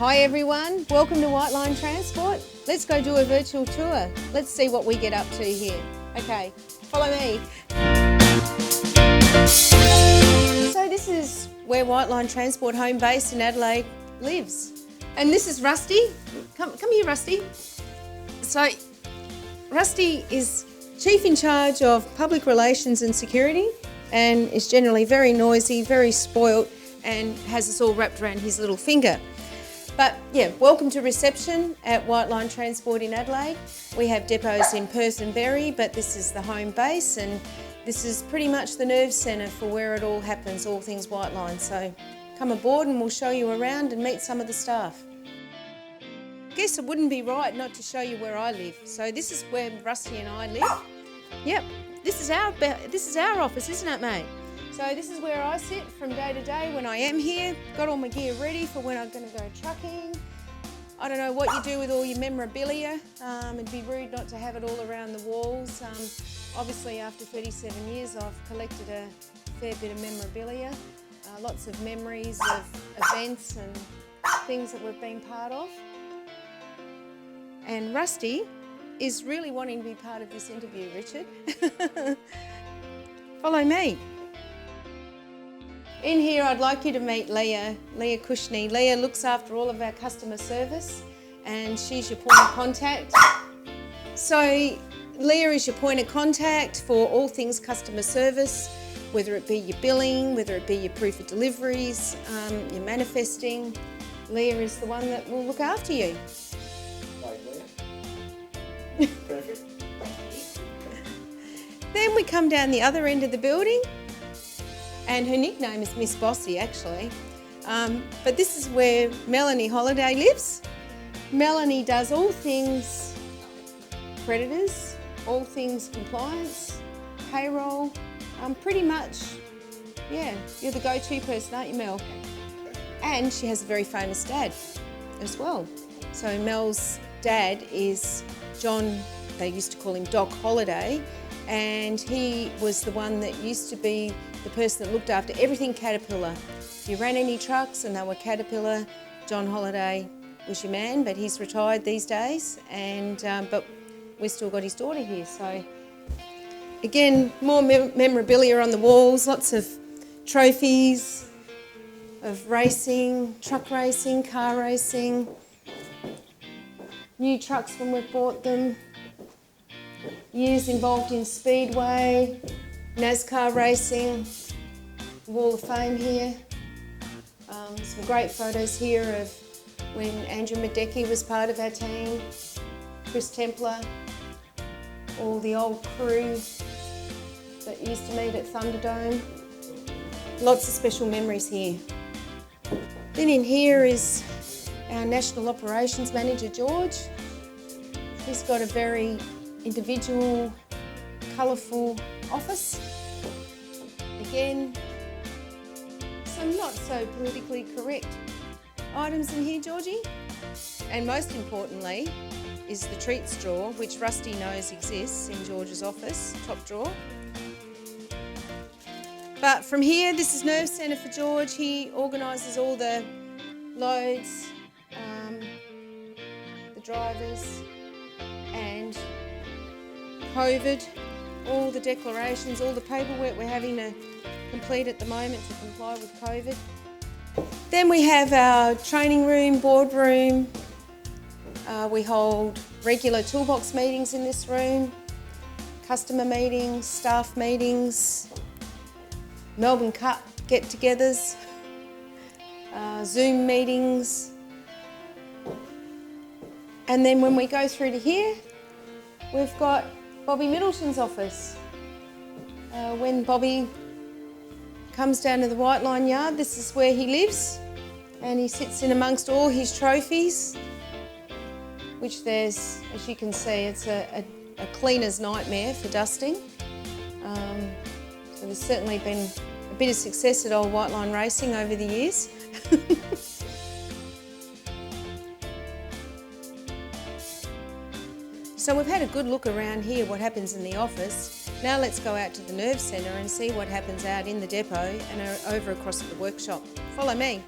Hi everyone, welcome to Whiteline Transport. Let's go do a virtual tour. Let's see what we get up to here. Okay, follow me. So this is where Whiteline Transport home base in Adelaide lives. And this is Rusty. Come here, Rusty. So Rusty is Chief in charge of public relations and security and is generally very noisy, very spoilt and has us all wrapped around his little finger. But yeah, welcome to reception at Whiteline Transport in Adelaide. We have depots in Perth and Berry, but this is the home base and this is pretty much the nerve centre for where it all happens, all things Whiteline. So come aboard and we'll show you around and meet some of the staff. I guess it wouldn't be right not to show you where I live. So this is where Rusty and I live. Yep, this is our office, isn't it, mate? So this is where I sit from day to day when I am here. Got all my gear ready for when I'm going to go trucking. I don't know what you do with all your memorabilia. It'd be rude not to have it all around the walls. Obviously after 37 years I've collected a fair bit of memorabilia. Lots of memories of events and things that we've been part of. And Rusty is really wanting to be part of this interview, Richard. Follow me. In here, I'd like you to meet Leah Kushney. Leah looks after all of our customer service and she's your point of contact. So Leah is your point of contact for all things customer service, whether it be your billing, whether it be your proof of deliveries, your manifesting. Leah is the one that will look after you. Like Leah. Perfect. Then we come down the other end of the building. And her nickname is Miss Bossy, actually. But this is where Melanie Holiday lives. Melanie does all things creditors, all things compliance, payroll, pretty much, yeah, you're the go-to person, aren't you, Mel? And she has a very famous dad as well. So Mel's dad is John, they used to call him Doc Holiday, and he was the one that used to be the person that looked after everything Caterpillar. If you ran any trucks and they were Caterpillar, John Holiday was your man, but he's retired these days, and but we've still got his daughter here. So again, more memorabilia on the walls, lots of trophies of racing, truck racing, car racing, new trucks when we've bought them, years involved in speedway, NASCAR racing, Wall of Fame here. Some great photos here of when Andrew Madecki was part of our team, Chris Templar, all the old crew that used to meet at Thunderdome. Lots of special memories here. Then in here is our National Operations Manager, George. He's got a very individual, colourful office. Again, some not so politically correct items in here, Georgie. And most importantly is the treats drawer, which Rusty knows exists in George's office, top drawer. But from here, this is nerve centre for George. He organises all the loads, the drivers, and COVID, all the declarations, all the paperwork we're having to complete at the moment to comply with COVID. Then we have our training room, boardroom. We hold regular toolbox meetings in this room, customer meetings, staff meetings, Melbourne Cup get-togethers, Zoom meetings. And then when we go through to here, we've got Bobby Middleton's office. When Bobby comes down to the Whiteline yard, this is where he lives, and he sits in amongst all his trophies, which there's, as you can see, it's a cleaner's nightmare for dusting. So there's certainly been a bit of success at old Whiteline Racing over the years. So we've had a good look around here, what happens in the office. Now let's go out to the nerve centre and see what happens out in the depot and over across at the workshop. Follow me.